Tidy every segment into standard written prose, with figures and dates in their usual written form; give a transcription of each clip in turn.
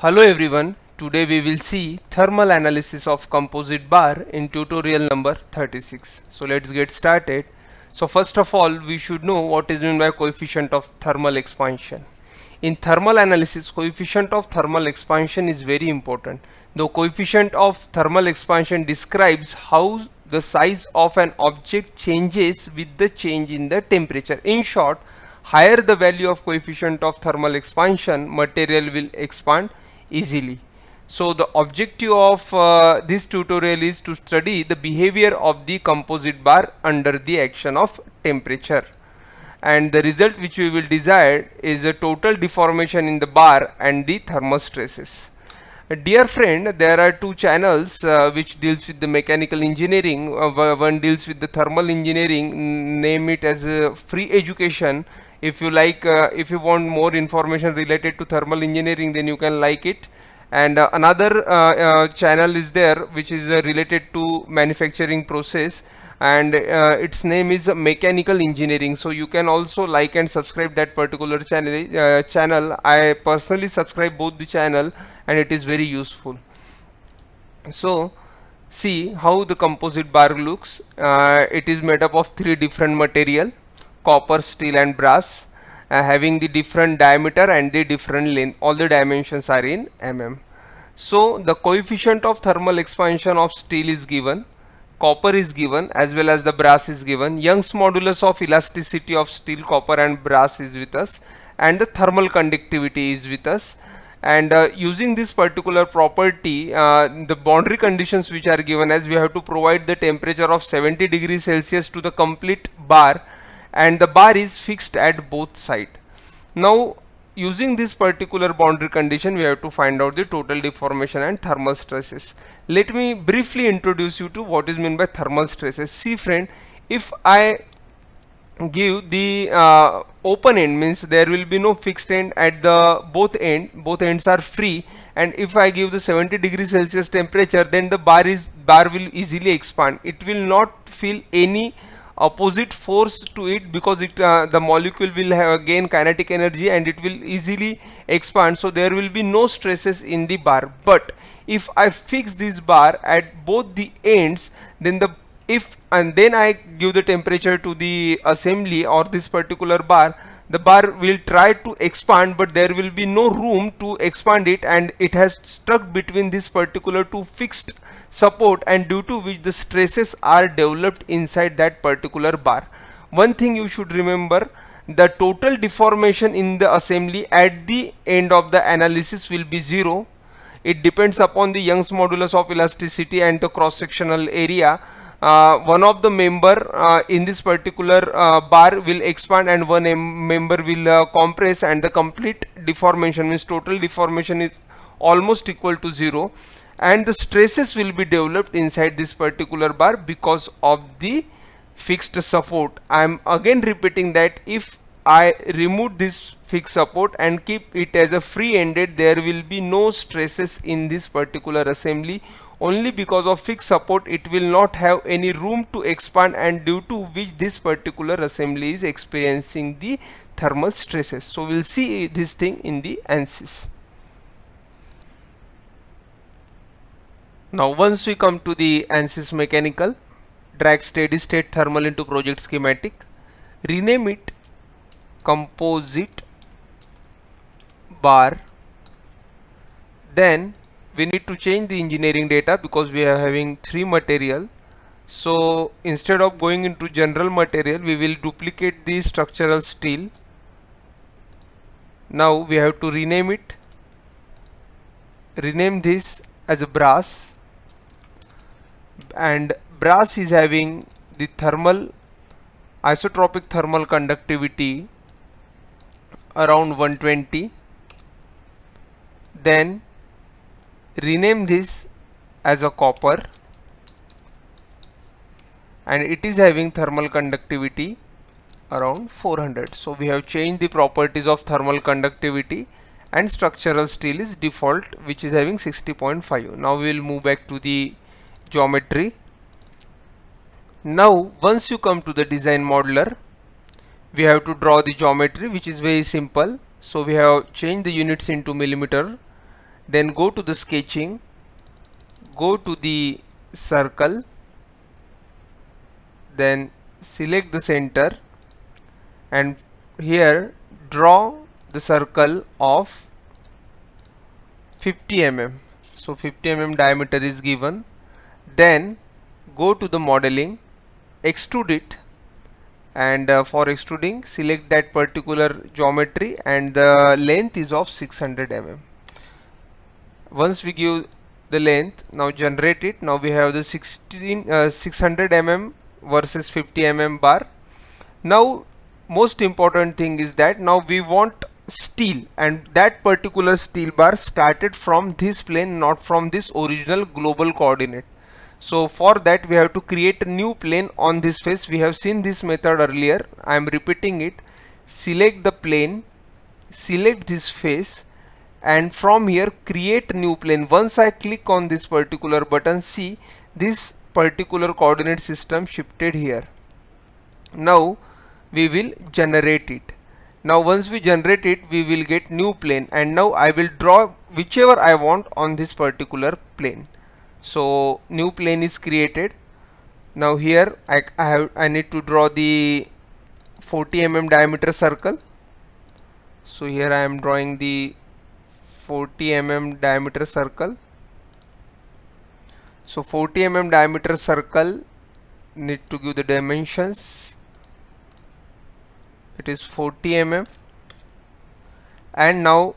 Hello everyone, today we will see thermal analysis of composite bar in tutorial number 36. So let's get started. So first of all, we should know what is meant by coefficient of thermal expansion. In thermal analysis, coefficient of thermal expansion is very important. The coefficient of thermal expansion describes how the size of an object changes with the change in the temperature. In short, higher the value of coefficient of thermal expansion, material will expand easily. So the objective of this tutorial is to study the behavior of the composite bar under the action of temperature, and the result which we will decide is a total deformation in the bar and the thermal stresses. Dear friend, there are two channels which deals with the mechanical engineering. One deals with the thermal engineering, name it as free education. If you like, if you want more information related to thermal engineering, then you can like it. And another channel is there which is related to manufacturing process, and its name is mechanical engineering. So you can also like and subscribe that particular channel. I personally subscribe both the channel and it is very useful. So see how the composite bar looks. It is made up of three different material: copper, steel and brass, having the different diameter and the different length. All the dimensions are in mm. So the coefficient of thermal expansion of steel is given, copper is given, as well as the brass is given. Young's modulus of elasticity of steel, copper and brass is with us, and the thermal conductivity is with us. And using this particular property, the boundary conditions which are given as we have to provide the temperature of 70 degrees Celsius to the complete bar, and the bar is fixed at both sides. Now using this particular boundary condition, we have to find out the total deformation and thermal stresses. Let me briefly introduce you to what is meant by thermal stresses. See friend, if I give the open end, means there will be no fixed end at the both ends are free, and if I give the 70 degrees Celsius temperature, then the bar will easily expand. It will not feel any opposite force to it, because the molecule will gain kinetic energy and it will easily expand, so there will be no stresses in the bar. But if I fix this bar at both the ends, then then I give the temperature to the assembly or this particular bar, the bar will try to expand, but there will be no room to expand it, and it has stuck between this particular two fixed support, and due to which the stresses are developed inside that particular bar. One thing you should remember, the total deformation in the assembly at the end of the analysis will be 0. It depends upon the Young's modulus of elasticity and the cross sectional area. One of the member in this particular bar will expand and one member will compress, and the complete deformation, means total deformation, is almost equal to 0, and the stresses will be developed inside this particular bar because of the fixed support. I am again repeating that if I remove this fixed support and keep it as a free ended, there will be no stresses in this particular assembly. Only because of fixed support it will not have any room to expand, and due to which this particular assembly is experiencing the thermal stresses. So we'll see this thing in the Ansys. Now once we come to the Ansys mechanical, drag steady state thermal into project schematic, rename it composite bar. Then we need to change the engineering data because we are having 3 material. So instead of going into general material, we will duplicate the structural steel. Now we have to rename it, rename this as a brass, and brass is having the thermal isotropic thermal conductivity around 120. Then rename this as a copper, and it is having thermal conductivity around 400. So we have changed the properties of thermal conductivity, and structural steel is default, which is having 60.5. Now we will move back to the geometry. Now once you come to the design modeler, we have to draw the geometry, which is very simple. So we have changed the units into millimeter, then go to the sketching, go to the circle, then select the center, and here draw the circle of 50 mm. So 50 mm diameter is given. Then go to the modeling, extrude it, and for extruding select that particular geometry, and the length is of 600 mm. Once we give the length, now generate it. Now we have the 600 mm versus 50 mm bar. Now most important thing is that now we want steel, and that particular steel bar started from this plane, not from this original global coordinate. So for that we have to create a new plane on this face. We have seen this method earlier. I am repeating it. Select the plane, select this face, and from here create new plane. Once I click on this particular button, see this particular coordinate system shifted here. Now we will generate it. Now once we generate it, we will get new plane, and now I will draw whichever I want on this particular plane. So new plane is created. Now here I need to draw the 40 mm diameter circle. So here I am drawing the 40 mm diameter circle. So 40 mm diameter circle, need to give the dimensions. It is 40 mm, and now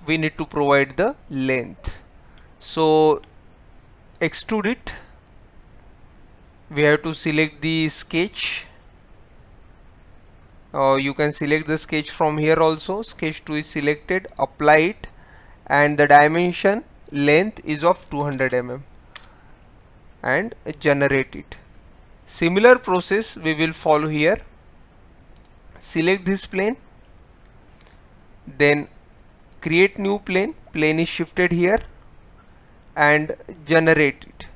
we need to provide the length. So extrude it. We have to select the sketch. You can select the sketch from here also. Sketch 2 is selected. Apply it, and the dimension length is of 200 mm, and generate it. Similar process we will follow here. Select this plane, then create new plane. Plane is shifted here, and generate it.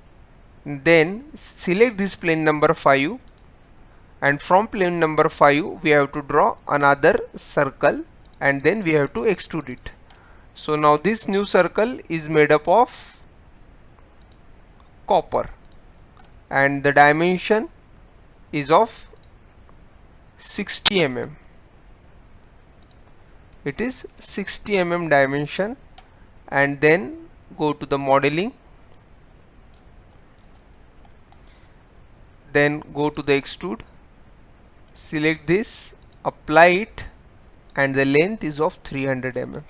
Then select this plane number 5, and from plane number 5 we have to draw another circle, and then we have to extrude it. So now this new circle is made up of copper, and the dimension is of 60 mm. It is 60 mm dimension, and then go to the modeling, then go to the extrude, select this, apply it, and the length is of 300 mm.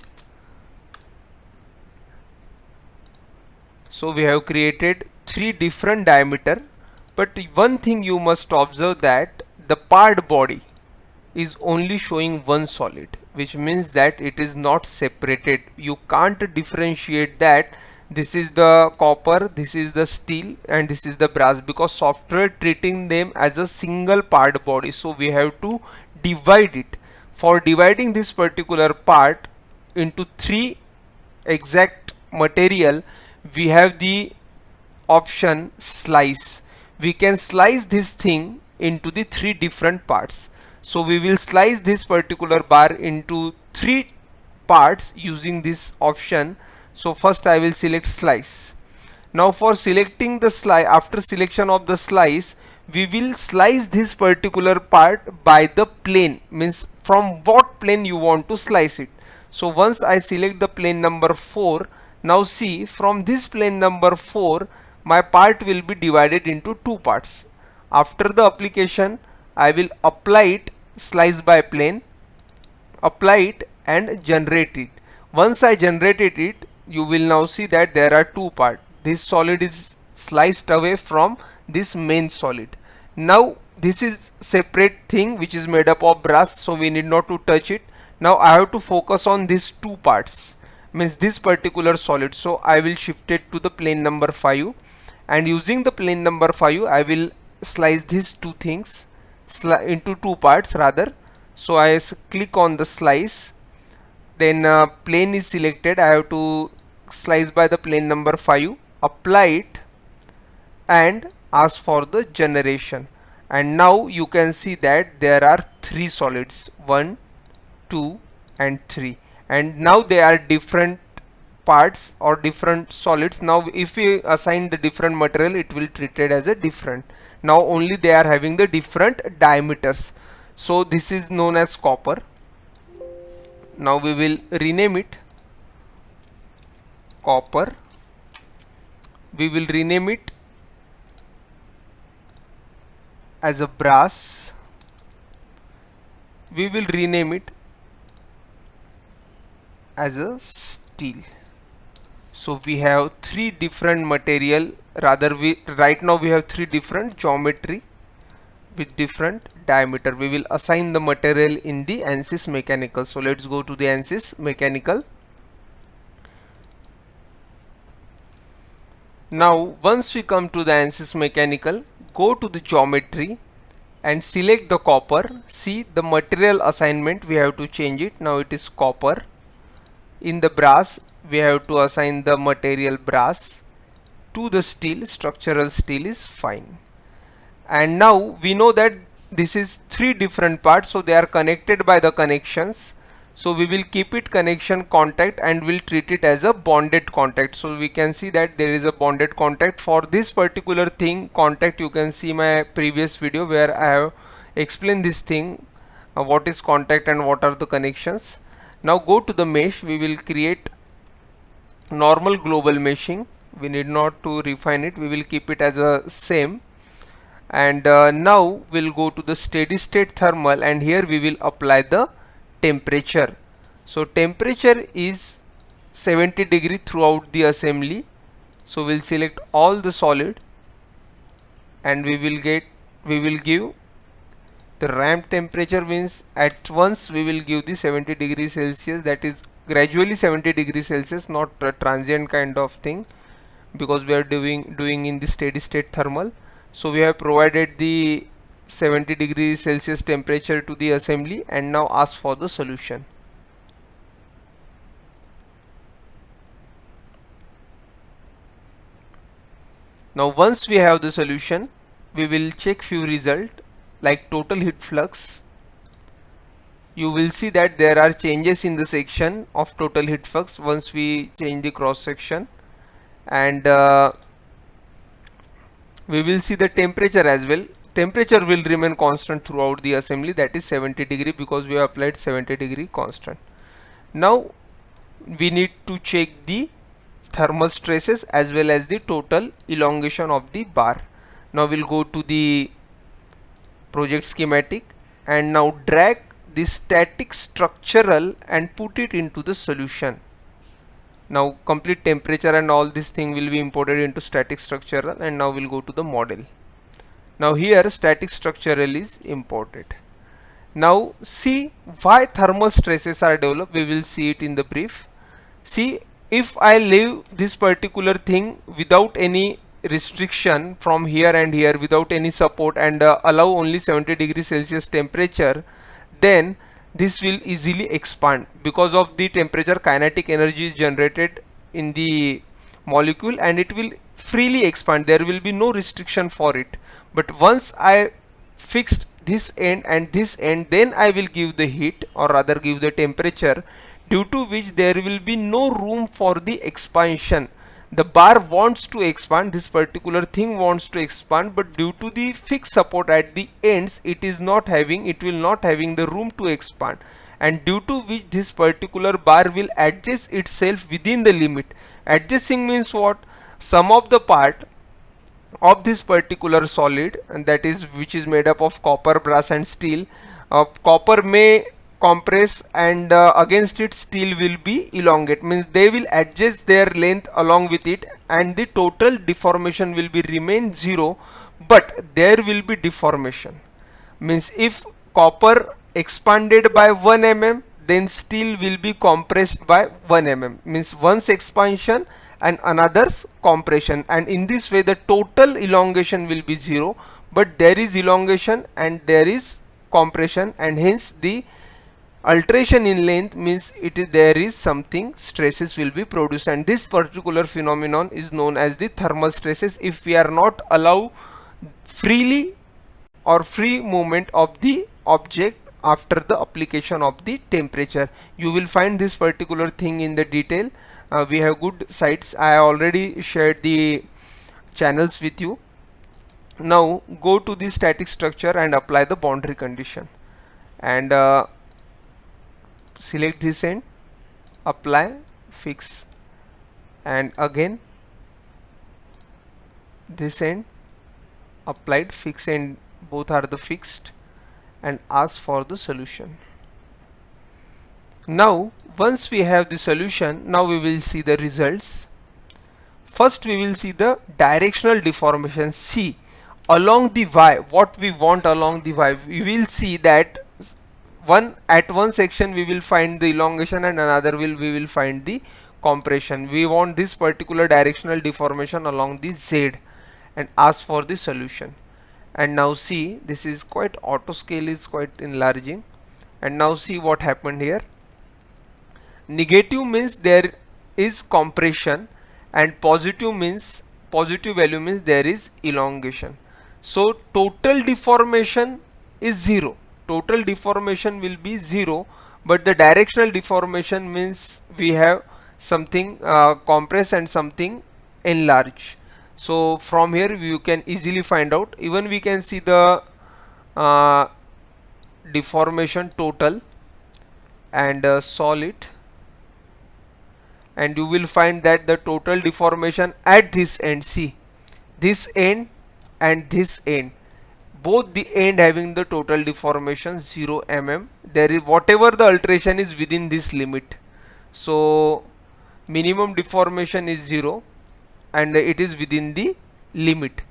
So we have created 3 different diameter, but one thing you must observe, that the part body is only showing one solid, which means that it is not separated. You can't differentiate that this is the copper, this is the steel, and this is the brass, because software treating them as a single part body. So we have to divide it. For dividing this particular part into 3 exact material, we have the option slice. We can slice this thing into the 3 different parts. So we will slice this particular bar into 3 parts using this option. So first I will select slice. Now for selecting the slice, after selection of the slice, we will slice this particular part by the plane, means from what plane you want to slice it. So once I select the plane number 4, now see, from this plane number 4, my part will be divided into 2 parts. After the application, I will apply it, slice by plane, apply it, and generate it. Once I generated it, you will now see that there are 2 parts. This solid is sliced away from this main solid. Now this is separate thing which is made up of brass, so we need not to touch it. Now I have to focus on these 2 parts, means this particular solid. So I will shift it to the plane number 5, and using the plane number 5 I will slice these 2 things into 2 parts rather. So I click on the slice, then plane is selected. I have to slice by the plane number 5, apply it, and ask for the generation. And now you can see that there are 3 solids, 1, 2 and 3, and now they are different parts or different solids. Now if we assign the different material, it will treat it as a different. Now only they are having the different diameters. So this is known as copper. Now we will rename it copper. We will rename it as a brass. We will rename it as a steel. So we have three different material, rather we right now we have three different geometry with different diameter. We will assign the material in the Ansys mechanical. So let's go to the Ansys mechanical. Now once we come to the Ansys mechanical, go to the geometry and select the copper. See the material assignment, we have to change it. Now it is copper. In the brass, we have to assign the material brass. To the steel, structural steel is fine. And now we know that this is three different parts, so they are connected by the connections. So we will keep it connection contact and we'll treat it as a bonded contact. So we can see that there is a bonded contact for this particular thing contact. You can see my previous video where I have explained this thing, what is contact and what are the connections. Now go to the mesh. We will create normal global meshing. We need not to refine it. We will keep it as a same. And now we'll go to the steady state thermal, and here we will apply the temperature. So temperature is 70 degree throughout the assembly. So we'll select all the solid and we will give the ramp temperature, means at once we will give the 70 degrees Celsius, that is gradually 70 degrees Celsius, not a transient kind of thing, because we are doing in the steady state thermal. So we have provided the 70 degrees Celsius temperature to the assembly, and now ask for the solution. Now once we have the solution, we will check few results like total heat flux. You will see that there are changes in the section of total heat flux once we change the cross section, and we will see the temperature as well. Temperature will remain constant throughout the assembly, that is 70 degree, because we have applied 70 degree constant. Now we need to check the thermal stresses as well as the total elongation of the bar. Now we'll go to the project schematic and now drag the static structural and put it into the solution. Now complete temperature and all this thing will be imported into static structural, and now we'll go to the model. Now here static structural is imported. Now see why thermal stresses are developed. We will see it in the brief. See, if I leave this particular thing without any restriction from here and here, without any support, and allow only 70 degrees Celsius temperature, then this will easily expand. Because of the temperature, kinetic energy is generated in the molecule and it will freely expand. There will be no restriction for it. But once I fixed this end and this end, then I will give the heat, or rather give the temperature, due to which there will be no room for the expansion. The bar wants to expand, this particular thing wants to expand, but due to the fixed support at the ends, it will not having the room to expand, and due to which this particular bar will adjust itself within the limit. Adjusting means what? Sum of the part of this particular solid, and that is which is made up of copper, brass and steel. Copper may compress, and against it steel will be elongate, means they will adjust their length along with it, and the total deformation will be remain 0, but there will be deformation. Means if copper expanded by 1 mm, then steel will be compressed by 1 mm, means one's expansion and another's compression, and in this way the total elongation will be 0, but there is elongation and there is compression, and hence the alteration in length means there is something stresses will be produced, and this particular phenomenon is known as the thermal stresses. If we are not allow freely or free movement of the object after the application of the temperature, you will find this particular thing in the detail. we have good sites. I already shared the channels with you. Now go to the static structure and apply the boundary condition, and select this end, apply, fix, and again this end, applied, fix, and both are the fixed, and ask for the solution. Now once we have the solution, now we will see the results. First we will see the directional deformation. See, along the Y, what we want along the Y, we will see that at one section we will find the elongation and another we will find the compression. We want this particular directional deformation along the Z and ask for the solution. And now see, this is quite, auto scale is quite enlarging, and now see what happened here. Negative means there is compression, and positive value means there is elongation. So total deformation is 0. Total deformation will be 0, but the directional deformation means we have something compress and something enlarge. So from here you can easily find out. Even we can see the deformation total and solve it, and you will find that the total deformation at this end, see, this end and this end, both the end having the total deformation 0 mm. There is whatever the alteration is within this limit. So minimum deformation is 0 and it is within the limit.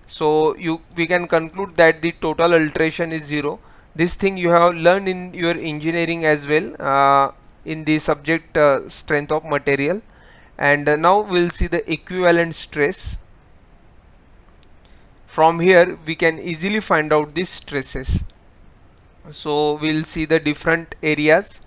So we can conclude that the total alteration is 0. This thing you have learned in your engineering as well, in the subject strength of material. And now we'll see the equivalent stress. From here we can easily find out the stresses. So we'll see the different areas.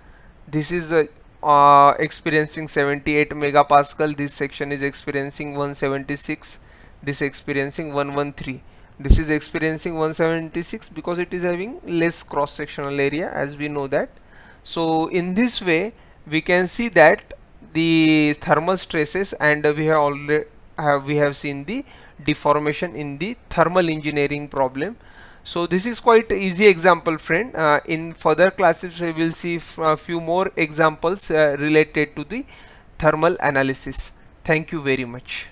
This is experiencing 78 megapascal, this section is experiencing 176, this experiencing 113. This is experiencing 176 because it is having less cross sectional area, as we know that. So in this way we can see that the thermal stresses, and we have seen the deformation in the thermal engineering problem. So this is quite easy example, friend. In further classes we will see a few more examples related to the thermal analysis. Thank you very much.